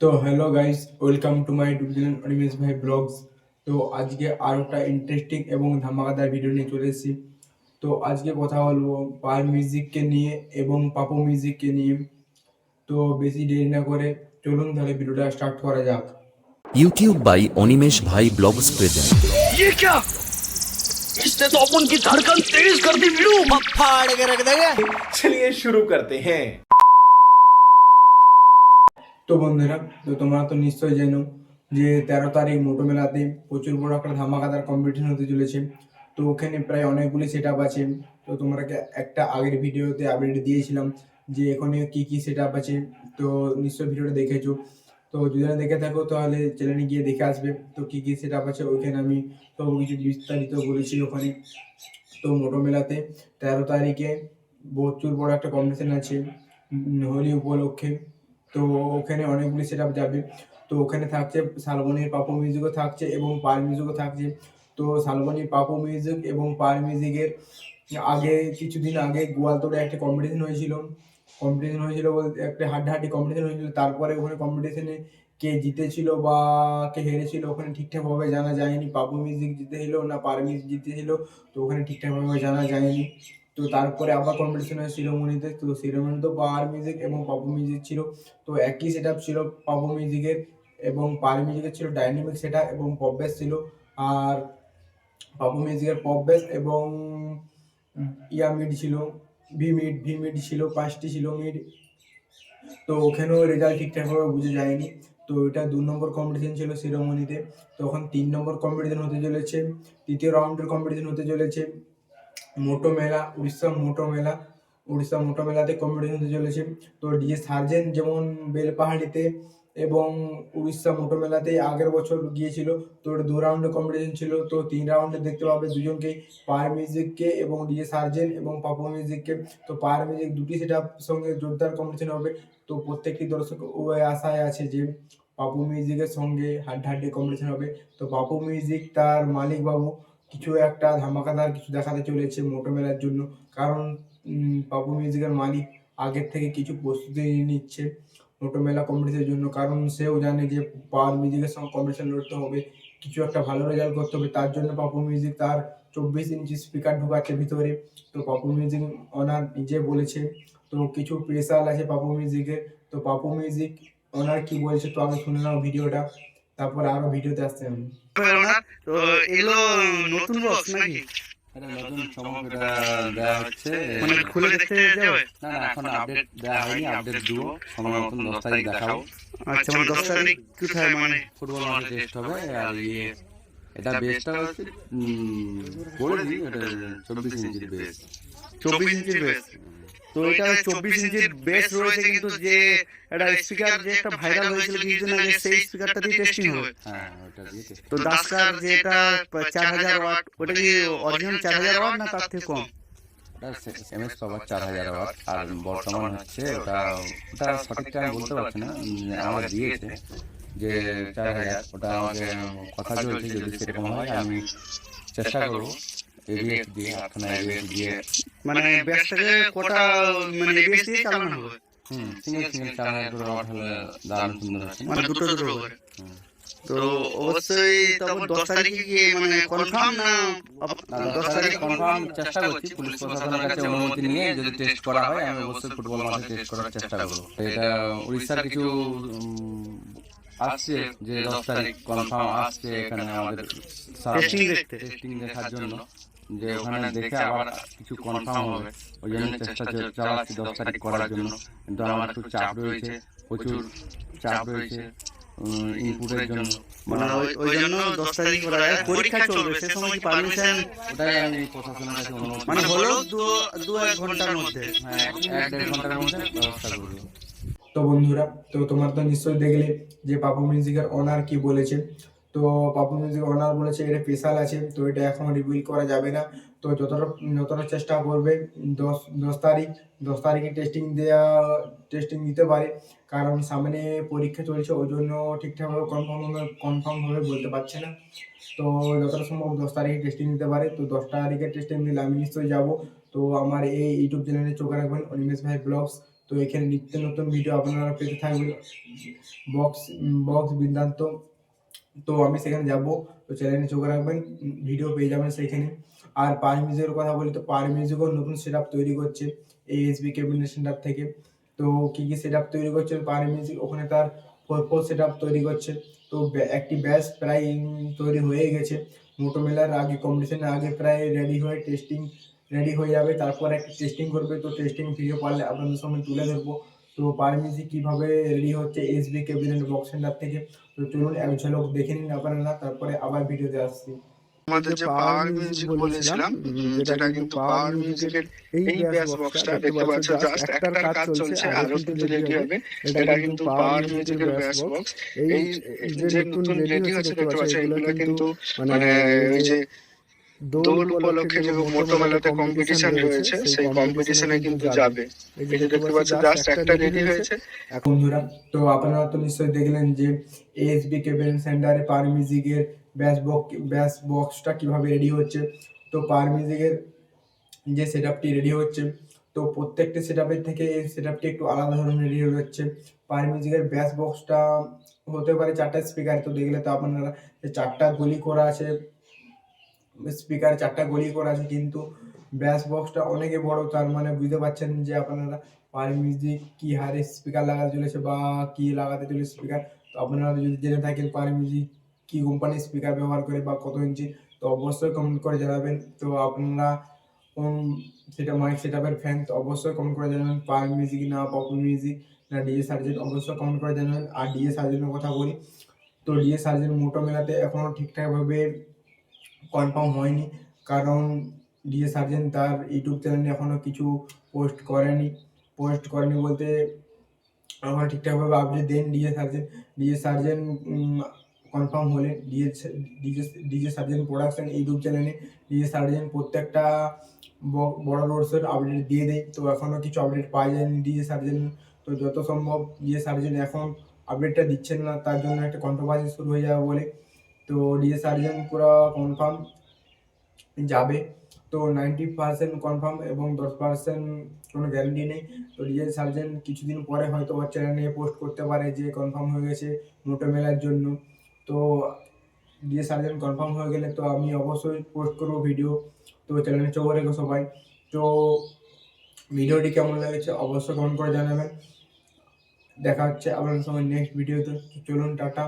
তো hello guys, welcome to my YouTube channel Animesh ভাই blogs. তো আজকে আরও একটা ইন্টারেস্টিং এবং ধামাকাদার ভিডিও নিয়ে চলে এসেছি। তো আজকে কথা বলবো পার মিউজিককে নিয়ে এবং পাপু মিউজিককে নিয়ে। তো বেশি দেরি না করে চলুন তাহলে ভিডিওটা স্টার্ট করা যাক। यूट्यूब बाई अनिमेष भाई ब्लॉग्स प्रेजेंट। ये क्या? इसने तो अपन की धड़कन तेज कर दी वीरू। फाड़ के रख देंगे। चलिए शुरू करते हैं। তো বন্ধুরা, তো তোমরা তো নিশ্চয়ই জানো যে 13 তারিখ মোটো মেলাতে প্রচুর বড় একটা ধামাকাদার কম্পিটিশন হতে চলেছে। তো ওখানে প্রায় অনেকগুলি সেট আপ আছে। তো তোমাকে একটা আগের ভিডিওতে আপডেট দিয়েছিলাম যে এখানে কি কি সেট আপ আছে। তো নিশ্চয়ই ভিডিওটা দেখেছো। তো যদি না দেখে থাকো তাহলে চ্যানেলে গিয়ে দেখে আসবে তো কি কি সেট আপ আছে। ওইখানে আমি সব কিছু বিস্তারিত বলেছি ওখানে। তো মোটো মেলাতে 13 তারিখে প্রচুর বড় একটা কম্পিটিশন আছে হোলি উপলক্ষে। তো ওখানে অনেকগুলি সেট আপ যাবে। তো ওখানে থাকছে শালবনির পাপু মিউজিকও থাকছে এবং পার মিউজিকও থাকছে। তো শালবনির পাপু মিউজিক এবং পার মিউজিকের আগে কিছুদিন আগে গোয়ালতোড়ে একটা কম্পিটিশন হয়েছিল বলতে একটা হাড্ডাহাড্ডি কম্পিটিশন হয়েছিল। তারপরে ওখানে কম্পিটিশনে কে জিতেছিল বা কে হেরেছিল ওখানে ঠিকঠাকভাবে জানা যায়নি। পাপু মিউজিক জিতেছিল না পার মিউজিক জিতেছিল, তো ওখানে ঠিকঠাকভাবে জানা যায়নি। তো তারপরে আবার কম্পিটিশন হয় শিরোমণিতে। তো শিরোমণিতেও পাওয়ার মিউজিক এবং পাপু মিউজিক ছিল। তো একই সেট আপ ছিল পাপু মিউজিকের এবং পার মিউজিকের ছিল ডাইনামিক সেট আপ এবং পপ বেস ছিল। আর পাপু মিউজিকের পপ বেস এবং মিড ছিল, ভি মিড ছিল, 5টি ছিল মিড। তো ওখানেও রেজাল্ট ঠিকঠাকভাবে বুঝে যায়নি। তো এটা 2 নম্বর কম্পিটিশন ছিল শিরোমণিতে। তখন 3 নম্বর কম্পিটিশন হতে চলেছে, তৃতীয় রাউন্ডের কম্পিটিশন হতে চলেছে মোটো মেলা, উড়িষ্যা মোটো মেলাতে কম্পিটিশন হতে চলেছে। তো ডিজে সার্জেন্ট যেমন বেলপাহাড়িতে এবং উড়িষ্যা মোটো মেলাতে আগের বছর গিয়েছিল। তো ওটা 2 রাউন্ডে কম্পিটিশন ছিল। তো 3 রাউন্ডে দেখতে পাবে দুজনকেই, পার মিউজিককে এবং ডিজে সার্জেন্ট এবং পাপু মিউজিককে। তো পার মিউজিক দুটি সেট আপ সঙ্গে জোরদার কম্পিটিশন হবে। তো প্রত্যেকটি দর্শক ওই আশায় আছে যে পাপু মিউজিকের সঙ্গে হাড্ডাহাড্ডি কম্পিটিশন হবে। তো পাপু মিউজিক তার মালিক বাবু কিছু একটা ধামাকাদার কিছু দেখাতে চলেছে মোটো মেলার জন্য। কারণ পাপু মিউজিকের মালিক আগের থেকে কিছু প্রস্তুতি নিয়ে নিচ্ছে মোটো মেলা কম্পিটিশনের জন্য। কারণ সেও জানে যে পাওয়ার মিউজিকের সঙ্গে কম্পিটিশন লড়তে হবে, কিছু একটা ভালো রেজাল্ট করতে হবে। তার জন্য পাপু মিউজিক তার 24 ইঞ্চি স্পিকার ঢুকাচ্ছে ভিতরে। তো পাপু মিউজিক ওনার নিজে বলেছে। তো কিছু প্রেশার আছে পাপু মিউজিকের। তো পাপু মিউজিক ওনার কি বলছে তো আগে শুনে নাও ভিডিওটা, তারপরে আরো ভিডিওতে আসতে আমি। তো এগুলো নতুন বক্স নাকি? এটা নতুন চমক, এটা দেওয়া হচ্ছে। মানে খুলে দেখতে যাবে? না না, এখন আপডেট দেওয়া হয়নি, আপডেট দিব সময় মতন 10 তারিখ দেখাবো। আচ্ছা, মানে 10 তারিখ কোথায়? মানে ফুটবল মাঠে টেস্ট হবে। আর এটা বেসটা হচ্ছে বলে দিই, এটা 24 ইঞ্চির বেস। 24 ইঞ্চির বেস। তো এটা 24 ইঞ্চির বেস রয়েছে, কিন্তু যে এটা স্পিকার যে একটা ভাইরাল হয়েছিল কিছুদিন আগে, সেই স্পিকারটা দিয়ে টেস্টিং হবে। হ্যাঁ, ওটা দিয়ে টেস্ট। তো দাসকার যেটা 4000 ওয়াট, ওটা কি অরিজিনাল 4000 ওয়াট না তার থেকে কম? ওটা এমএস পাওয়ার 4000 ওয়াট। আর বর্তমান হচ্ছে ওটা ওটা সঠিকটা আমি বলতে পারছি না। আমাকে দিয়েছে যে 4000, ওটা আমাকে কথা চলছে। যদি সেরকম হয় আমি চেষ্টা করবো এবিএস দিয়ে, আপনার এবিএস দিয়ে। মানে বেসটাকে কোটা মানে এবিএস দিয়ে চালানো হবে? সিঙ্গেল 4000 ওয়াট হলে দারুণ সুন্দর হচ্ছে। মানে দুটো করে। তো অবশ্যই তখন 10 তারিখে কি মানে কনফার্ম না? 10 তারিখ কনফার্ম চেষ্টা করছি। পুলিশ প্রশাসনের কাছে অনুমতি নিয়ে যদি টেস্ট করা হয় আমি অবশ্যই ফুটবল মাঠে টেস্ট করার চেষ্টা করবো। এটা উড়িষ্যার কিছু আসছে যে 10 তারিখ কনফার্ম আসছে এখানে আমাদের টেস্টিং দেখার জন্য, যে ওখানে দেখে আবার কিছু কনফার্ম হবে। ওই জন্য চেষ্টা চালাচ্ছি 10 তারিখ করার জন্য। কিন্তু আমার একটু চাপ রয়েছে, প্রচুর চাপ রয়েছে ইনপুটের জন্য। মানে ওই জন্য 10 তারিখ করা যায়। পরীক্ষা চলবে, সে সময় কি পারমিশন? ওটাই আমি প্রশাসনের কাছে অনুমতি, মানে হলো 2-1 ঘন্টার মধ্যে। হ্যাঁ, 1-1.5 ঘন্টার মধ্যে ব্যবস্থা করবো। তো বন্ধুরা, তো তোমরা তো নিশ্চয়ই দেখলে যে পাপু মিউজিকের ওনার কি বলেছে। তো পাপু মিউজিকের ওনার বলেছে এটা স্পেশাল আছে, তো এটা এখন রিভিল করা যাবে না। তো যতটা চেষ্টা করবে 10 তারিখে টেস্টিং দিতে পারে। কারণ সামনে পরীক্ষা চলছে, ওই জন্য ঠিকঠাকভাবে কনফার্ম হবে বলতে পারছে না। তো যতটা সম্ভব 10 তারিখে টেস্টিং দিতে পারে। তো 10 তারিখে টেস্টিং দিলে আমি নিশ্চয়ই যাব। তো আমার এই ইউটিউব চ্যানেলে চোখ রাখবেন অনিমেষ ভাই ব্লগস। তো এখানে নিত্য নতুন ভিডিও আপনারা পেতে থাকবেন বক্স বক্স বৃত্তান্ত। তো আমি সেখানে যাব, তো চ্যানেলে চোখ রাখবেন, ভিডিও পেয়ে যাবেন সেখানে। আর পাওয়ার মিউজিকের কথা বলি, তো পাওয়ার মিউজিকও নতুন সেটআপ তৈরি করছে এই এসবি ক্যাবিনেট সেন্টার থেকে। তো কি কি সেটআপ তৈরি করছে পাওয়ার মিউজিক, ওখানে তার 4 সেটআপ তৈরি করছে। তো একটি ব্যাচ প্রায় তৈরি হয়ে গেছে, মোটো মেলার আগে, কম্পিটিশনের আগে প্রায় রেডি হয়ে রেডি হয়ে যাবে। তারপর একটা টেস্টিং করবে, তো টেস্টিং ভিডিও পারলে আপনাদের সামনে তুলে ধরবো। তো পাওয়ার মিউজিক কীভাবে রেডি হচ্ছে এসবি ক্যাবিনেট বক্স সেন্টার থেকে, তো চলুন এক ঝলক দেখে নিন আপনারা, তারপরে আবার ভিডিওতে আসছি। আমাদের যে পাওয়ার মিউজিক বলেছিলাম, যেটা কিন্তু পাওয়ার মিউজিকের এই ব্যাস বক্সটা দেখতে পাচ্ছ, জাস্ট একটার কাজ চলছে, আরো কিন্তু রেডি হবে। এটা কিন্তু পাওয়ার মিউজিকের ব্যাস বক্স। এই যে নতুন রেডি হচ্ছে দেখতে পাচ্ছ, এগুলো কিন্তু মানে ওই যে দোল উপলক্ষে যে মোটো মেলাতে কম্পিটিশন রয়েছে, সেই কম্পিটিশনে কিন্তু যাবে। এই যে দেখতে পাচ্ছ, জাস্ট একটা রেডি হয়েছে। বন্ধুরা, তো আপনারা তো নিশ্চয়ই দেখলেন যে এএসবি ক্যাবিনেট সেন্টারে পাওয়ার মিউজিকের ব্যাস বক্সটা কিভাবে রেডি হচ্ছে। তো পাওয়ার মিউজিকের যে সেটআপটি রেডি হচ্ছে, তো প্রত্যেকটি সেটআপের থেকে এই সেটআপটি একটু আলাদা ধরনের রেডি হচ্ছে। পাওয়ার মিউজিকের ব্যাস বক্সটা হতে পারে 4টা স্পিকার, তো দেখলে তো আপনারা 4টা গলি করা আছে, স্পিকার 4টা গলি করা আছে, কিন্তু ব্যাস বক্সটা অনেকে বড়। তার মানে বুঝতে পারছেন যে আপনারা পাওয়ার মিউজিক কি হারে স্পিকার লাগাতে চলেছে বা কি লাগাতে চলেছে স্পিকার। তো আপনারা যদি জেনে থাকেন পাওয়ার মিউজিক কি কোম্পানির স্পিকার ব্যবহার করে বা কত ইঞ্চি, তো অবশ্যই কমেন্ট করে জানাবেন। তো আপনারা কোন সেটা মাইক সেটআপের ফ্যান, তো অবশ্যই কমেন্ট করে জানাবেন। পাওয়ার মিউজিক না পপুলার মিউজিক না ডিজে সার্জেন্ট, অবশ্যই কমেন্ট করে জানাবেন। আর ডিজে সার্জেন্টের কথা বলি, তো ডিজে সার্জেন্ট মোটো মেলাতে এখনও ঠিকঠাকভাবে কনফার্ম হয়নি, কারণ ডিজে সার্জেন্ট তার ইউটিউব চ্যানেলে এখনও কিছু পোস্ট করেনি বলতে এখনও ঠিকঠাকভাবে আপডেট দেন ডিজে সার্জেন্ট কনফার্ম হলে ডিজে সার্জেন্ট প্রোডাকশন ইউটিউব চ্যানেলে ডিজে সার্জেন্ট প্রত্যেকটা বড় রোড শোর আপডেট দিয়ে দেয়। তো এখনও কিছু আপডেট পাওয়া যায়নি ডিজে সার্জেন্ট। তো যত সম্ভব ডিজে সার্জেন্ট এখন আপডেটটা দিচ্ছেন না, তার জন্য একটা কন্ট্রোভার্সি শুরু হয়ে যাবে বলে। তো ডিজে সার্জেন্ট পুরো কনফার্ম যাবে, তো 90% কনফার্ম এবং 10% কোনো গ্যারান্টি নেই। তো ডিজে সার্জেন্ট কিছুদিন পরে হয়তো ওর চ্যানেলে পোস্ট করতে পারে যে কনফার্ম হয়ে গেছে মোটো মেলার জন্য। তো ডিজে সার্জেন্ট কনফার্ম হয়ে গেলে তো আমি অবশ্যই পোস্ট করবো ভিডিও, তো চ্যানেলে চোখ রেখো সবাই। তো ভিডিওটি কেমন লেগেছে অবশ্যই কমেন্ট করে জানাবেন। দেখা হচ্ছে আপনাদের সঙ্গে নেক্সট ভিডিওতে, চলুন টাটা।